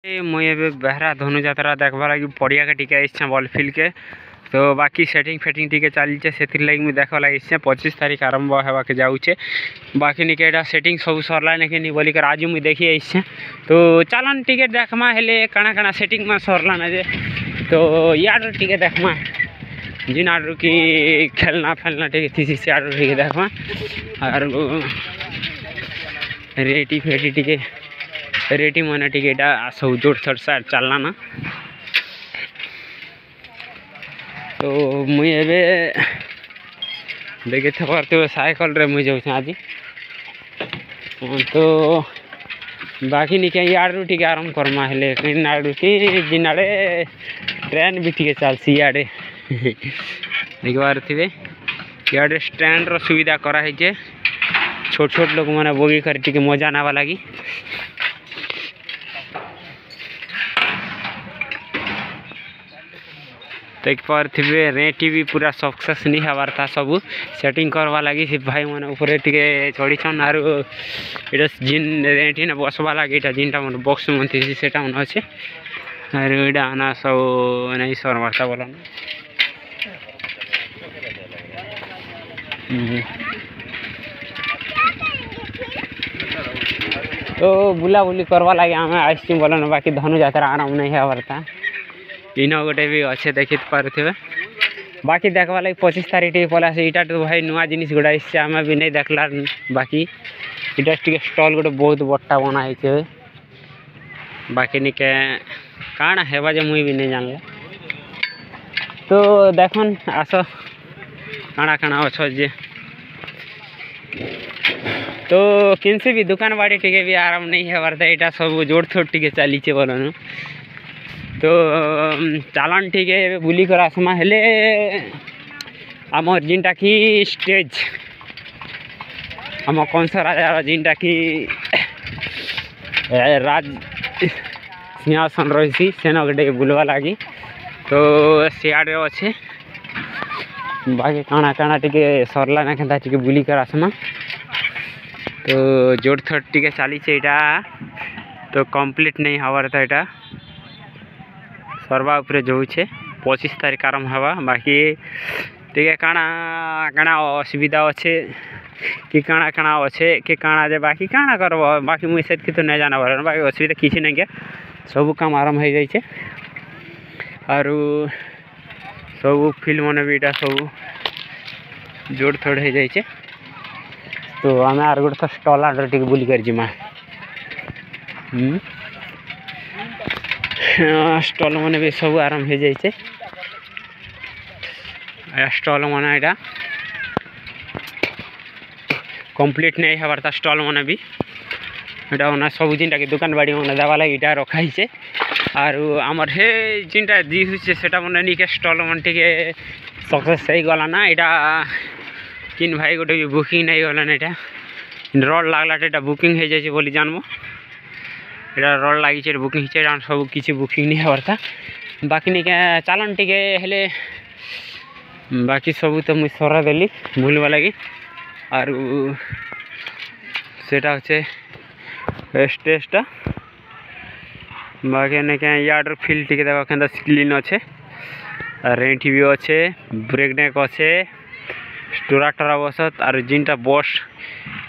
मुझे बेहरा धनुजात्रा देखा लगे पड़िया के टिके आइछे बॉल फील्ड के तो बाकी सेटिंग फेटिंग टिके चलचे से लगे मुझे देखा लगे 25 तारीख आरंभ होगा जाऊे बाकी निके सेटिंग सब सरला नहीं बोलिक आज मुझे देखी आइछे तो चलन टिके देखमा हेले काना काना सेटिंग में सरला ना जे तो यार टिके देखमा जिन आडू की खेलना फेलना टिके थी से आडू टिके देखमा और रेटी फेटी टिके रेटी मन टिके सब जोड़ थोड़ सार चलना ना तो मुझे एबे देखे थे साइकिल रे मुझे जाऊँ आज तो बाकी निके याडू टिके आराम करमा हेले आडू की जिन आड़े ट्रेन भी टिके चलसी इे देखबार थे इे स्टैंड रो सुविधा कराई छोट छोट लोग मैंने बगी कर टिके मजा नावा लगी देख पारे रेटी भी पूरा सक्सेस नहीं हबार था सब सेटिंग करवा लगी से भाई मैंने ऊपर टिके चढ़ीछन आर इटा जिन रेटी ने बसवा लगे इटा जिनटा मन बक्स मन थी सेटा मन अच्छे आर इटा आना सब नहीं सर मारता बोला तो बुला बुली करवा लगे आम आसी बोला बाकी धनुजात्रा आराम नहीं हबार था इन गोटे भी अच्छे देखी पारे बाकी देखवा लगे 25 तारीख टे पला से इटा तो भाई नुआ जिनिस गुड़ा इससे आम भी नहीं देखला बाकी इटा टे स्टल गोटे बहुत बट्टा बनाई बाकी निके काण हेबा जे मुई भी नहीं जानला तो देखन आस काणा काणा अच्छ जे तो किनसे भी दुकान बाड़ी टिके भी आराम नहीं है था यहाँ सब जोड़ थोड़ टिके चलीचे बोलन तो चालान टिके बुली कर आसमा हेले आमर जिनटा कि स्टेज आम कंस राजा जिनटा कि राज सिंहासन रही सेन गोटे बुलवा लगी तो सियाड़े अच्छे बाकी काणा काणा टिके सरला ना केनता टिके बुली कर आसमा तो जोड़ थोड़ टिके चली यहाँ तो कंप्लीट नहीं हबार था यहाँ सरवा उपरे जो 25 तारीख आरंभ हवा बाकी टिके काणा काणा असुविधा अच्छे कि काणा काणा अच्छे कि काणा जे बाकी काणा करब बाकी मुझे से तो नहीं जाना पार बाकी असुविधा किसी नहीं क्या सब काम आरंभ हो जाए और सब फिल्म मन भी यहाँ सब जोड़ थोड़ हो जाए तो आम आर गोटे स्टल आडर टे बुल कर जिमा स्टल मैंने भी सब आरंभ हो जाए स्टल मन यहाँ कंप्लीट नहीं हबार था स्टल मैंने भी यहाँ सब जिनटा कि दुकान बाड़ी मैंने देवा लगे यहाँ रखाई आर आमर हे जिनटा दी से मैंने निके स्टल मन टे सक्सेस हो गला ना यहाँ किन भाई गोटे भी बुकिंग नहीं गलान यहाँ रड लागला बुकिंग हो जाए बोली जानबो यहाँ रड लगी बुकिंग सब किसी बुकिंग नहीं हबार था बाकी नहीं क्या चालन टिके हेले बाकी सब तो मुझे सरा देली भूलवा लगी और सेटा हे स्टेजटा बाकी नहीं क्या यार फील्ड टिके देखा के क्लीन अच्छे रेंटी भी अच्छे ब्रेक डेक अच्छे टोरा टोरा बसत और जिनटा बस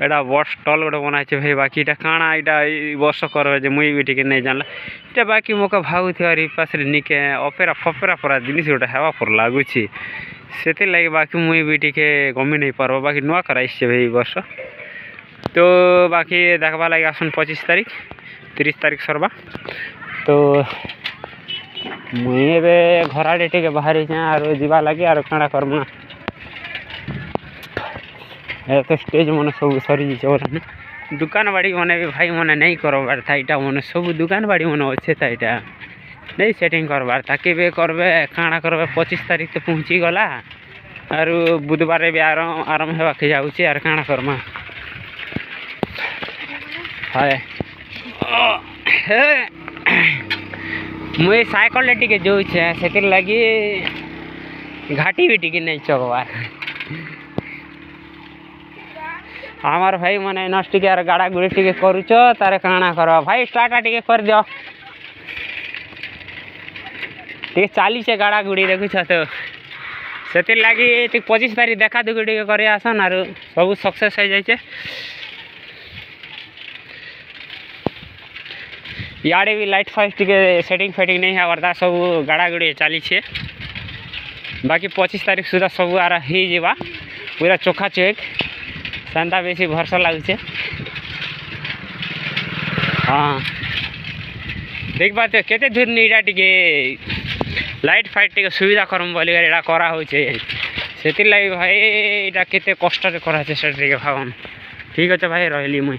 एटा बस स्टल गोटे बनाई भाई बाकी इटा काणा यहाँ वर्ष कर मुई भी टिके नहीं जानला इटा बाकी मोका भागु थे पास निके अपेरा फपेरा परा जिनिस गोटे हेवा पर लगुच से लगे बाकी मुई भी टिके गमी नहीं पार बाकी नुआ कराई भाई वर्ष तो बाकी देखवा लगे आसन 25 तारीख 30 तारीख सरवा तो मुई ए घर आड़े टिके बाहरी आर जीवा लगे आर काणा करना तो स्टेज मन सब सरी जाए दुकान बाड़ी मैंने भी भाई मैंने नहीं करबार था यहाँ मैंने सब दुकान बाड़ी मन अच्छे था यहाँ नहीं सेटिंग करबार था के करबे काणा करबे 25 तारीख तो पहुँची गला और बुधवार भी आरंभ होगा जाऊे आर काणा करमा हाय मुझे साइकिल टिके जो से लगी घाटी भी टिके नहीं चकबार आमार भाई मैंने नष्ट यार गाड़ा गुड़ी टिके करुच तारे काणा कर भाई स्टार्ट टिके कर दियो टे चलीचे गाड़ा गुड़ी देखुछ तो से लगी 25 तारीख देखा दुखी टे कर आसन आर सब सक्सेस हो जाए। इे भी लाइट फाइट टे सेटिंग फेटिंग नहीं है सब गाड़ा गुड़ी चली बाकी 25 तारीख सुधा सब आर हो पूरा चोखा चेक सेंता बेसी भरसा लगुचे। हाँ देख पाते केते दूर नहीं टे लाइट फाइट टे सुविधा करम बोल करा से लगे भाई यहाँ केते कष्ट करा भावन। ठीक अच्छे भाई रही मुई।